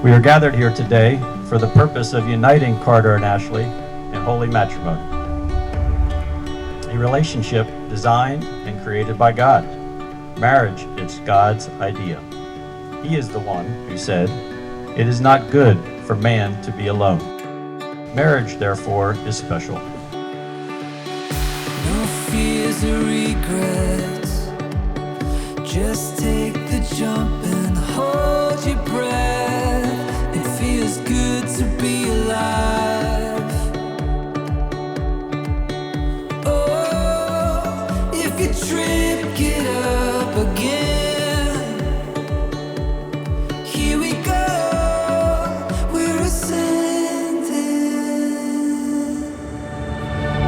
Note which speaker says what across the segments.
Speaker 1: We are gathered here today for the purpose of uniting Carter and Ashley in holy matrimony, a relationship designed and created by God. Marriage is God's idea. He is the one who said, "It is not good for man to be alone." Marriage, therefore, is special.
Speaker 2: No fears or regrets. Just take the jump and hold your breath. It feels good to be alive. Oh, if you trip, get up again. Here we go, we're ascending.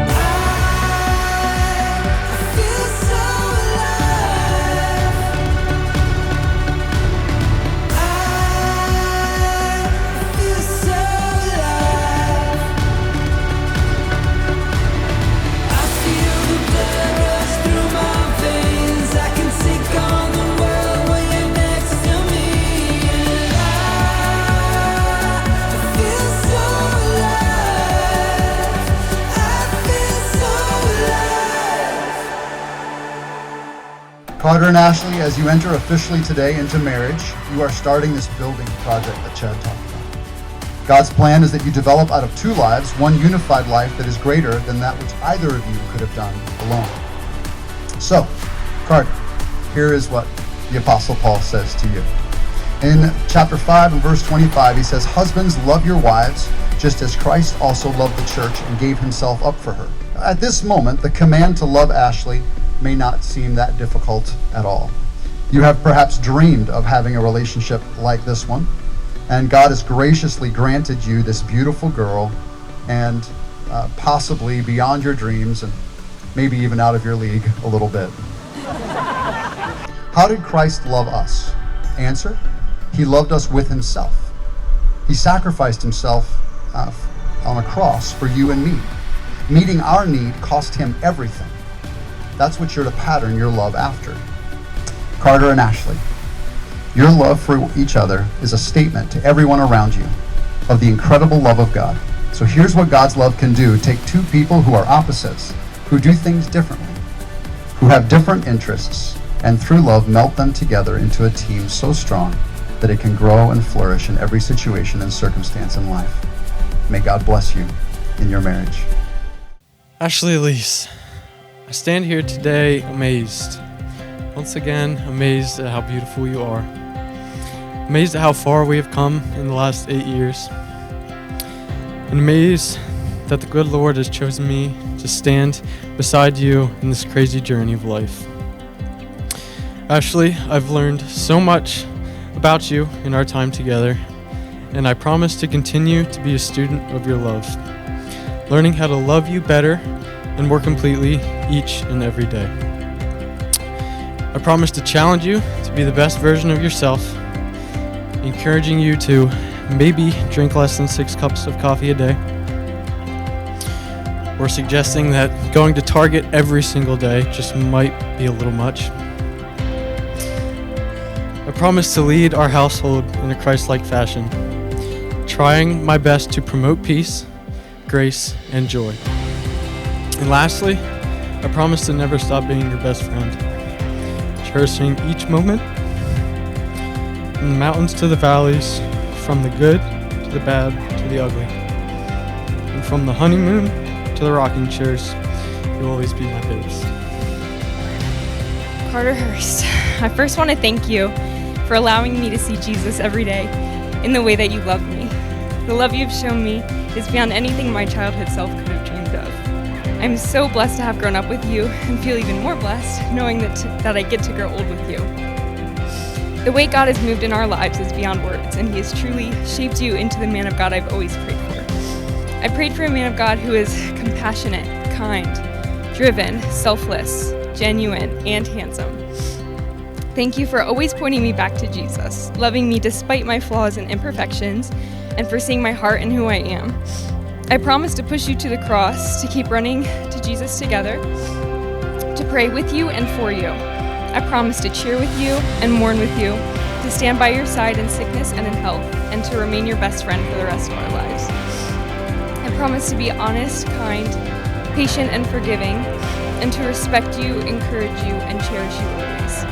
Speaker 2: I feel so alive. I feel so alive. I feel the blood rush through my veins. I can take on the world when you're next to me. And I feel so alive. I feel so alive.
Speaker 3: Carter and Ashley, as you enter officially today into marriage, you are starting this building project that Chad talked about. God's plan is that you develop out of two lives, one unified life that is greater than that which either of you could have done alone. So, Carter, here is what the Apostle Paul says to you. In chapter 5 and verse 25, he says, "Husbands, love your wives, just as Christ also loved the church and gave himself up for her." At this moment, the command to love Ashley may not seem that difficult at all. You have perhaps dreamed of having a relationship like this one, and God has graciously granted you this beautiful girl, and possibly beyond your dreams and maybe even out of your league a little bit. How did Christ love us? Answer: He loved us with himself. He sacrificed himself on a cross for you and me. Meeting our need cost him everything. That's what you're to pattern your love after. Carter and Ashley, your love for each other is a statement to everyone around you of the incredible love of God. So here's what God's love can do. Take two people who are opposites, who do things differently, who have different interests, and through love melt them together into a team so strong that it can grow and flourish in every situation and circumstance in life. May God bless you in your marriage.
Speaker 4: Ashley Elise, I stand here today amazed. Once again, amazed at how beautiful you are. Amazed at how far we have come in the last 8 years. And amazed that the good Lord has chosen me to stand beside you in this crazy journey of life. Ashley, I've learned so much about you in our time together, and I promise to continue to be a student of your love, learning how to love you better and more completely each and every day. I promise to challenge you to be the best version of yourself, encouraging you to maybe drink less than 6 cups of coffee a day, or suggesting that going to Target every single day just might be a little much. I promise to lead our household in a Christ-like fashion, trying my best to promote peace, grace, and joy. And lastly, I promise to never stop being your best friend, cherishing each moment, from the mountains to the valleys, from the good to the bad to the ugly, and from the honeymoon to the rocking chairs. You'll always be my babes.
Speaker 5: Carter Hurst, I first want to thank you for allowing me to see Jesus every day in the way that you love me. The love you've shown me is beyond anything my childhood self could have dreamed of. I'm so blessed to have grown up with you and feel even more blessed knowing that I get to grow old with you. The way God has moved in our lives is beyond words, and He has truly shaped you into the man of God I've always prayed for. I prayed for a man of God who is compassionate, kind, driven, selfless, genuine, and handsome. Thank you for always pointing me back to Jesus, loving me despite my flaws and imperfections, and for seeing my heart and who I am. I promise to push you to the cross, to keep running to Jesus together, to pray with you and for you. I promise to cheer with you and mourn with you, to stand by your side in sickness and in health, and to remain your best friend for the rest of our lives. I promise to be honest, kind, patient, and forgiving, and to respect you, encourage you, and cherish you always.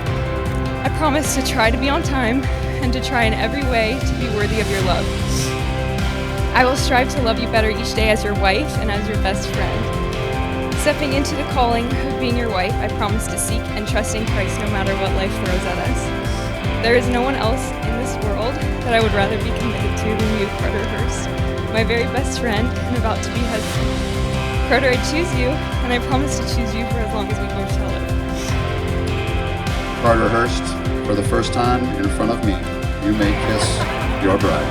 Speaker 5: I promise to try to be on time and to try in every way to be worthy of your love. I will strive to love you better each day as your wife and as your best friend. Stepping into the calling of being your wife, I promise to seek and trust in Christ no matter what life throws at us. There is no one else in this world that I would rather be committed to than you, Carter Hurst, my very best friend and about to be husband. Carter, I choose you, and I promise to choose you for as long as we both shall live.
Speaker 3: Carter Hurst, for the first time in front of me, you may kiss your bride.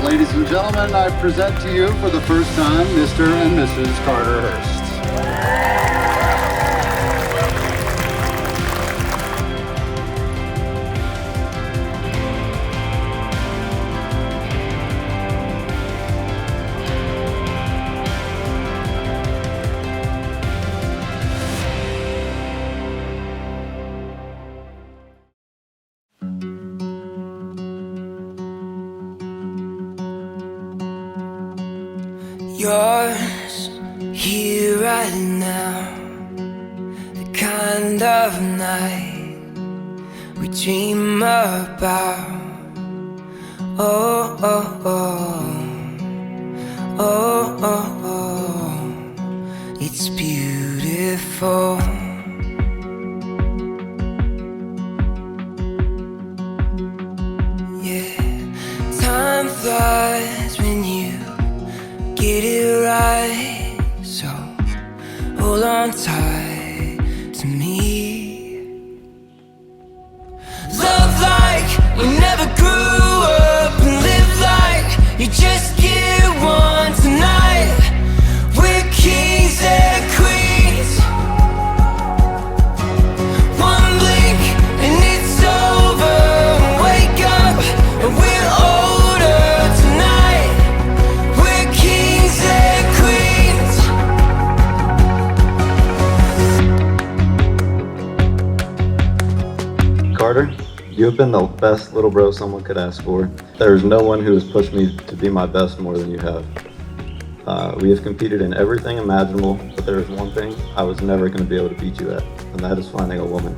Speaker 3: Ladies and gentlemen, I present to you for the first time Mr. and Mrs. Carter Hurst.
Speaker 2: Yours here right now, the kind of night we dream about. Oh, oh, oh, oh, oh, oh, it's beautiful. Yeah, time flies when you get it right, so hold on tight to me. Love like we never grew up, and live like you just get one tonight. We're kings and queens. One blink and it's over. Wake up and we're older tonight. We're kings and queens.
Speaker 6: Carter, you have been the best little bro someone could ask for. There is no one who has pushed me to be my best more than you have. We have competed in everything imaginable, but there is one thing I was never going to be able to beat you at, and that is finding a woman.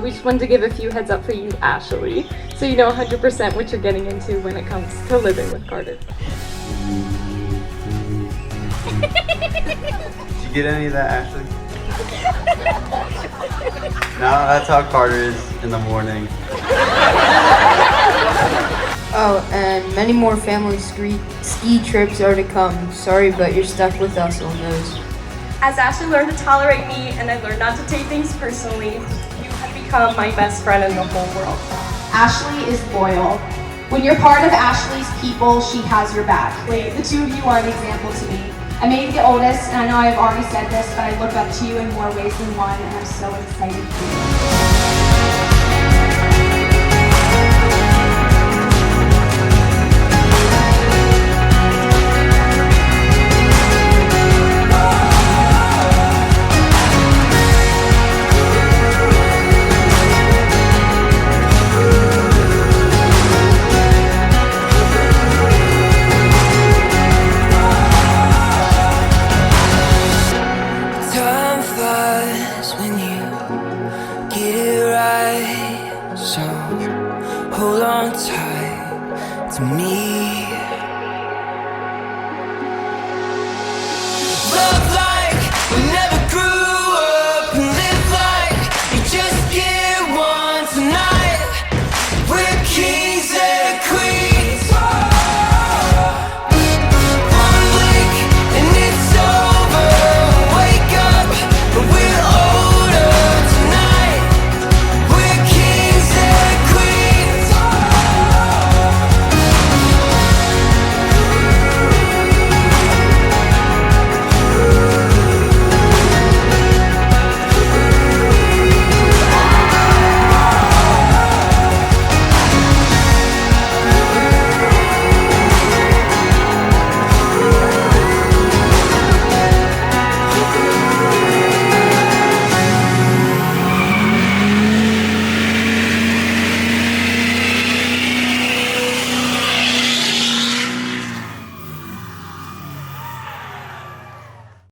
Speaker 7: We just wanted to give a few heads up for you, Ashley, so you know 100% what you're getting into when it comes to living with Carter.
Speaker 6: Did you get any of that, Ashley? No, that's how Carter is in the morning.
Speaker 8: Oh, and many more family ski trips are to come. Sorry, but you're stuck with us on those.
Speaker 9: As Ashley learned to tolerate me and I learned not to take things personally, you have become my best friend in the whole world.
Speaker 10: Ashley is loyal. When you're part of Ashley's people, she has your back. Wait, the two of you are an example to me. I may be the oldest, and I know I've already said this, but I look up to you in more ways than one, and I'm so excited for you.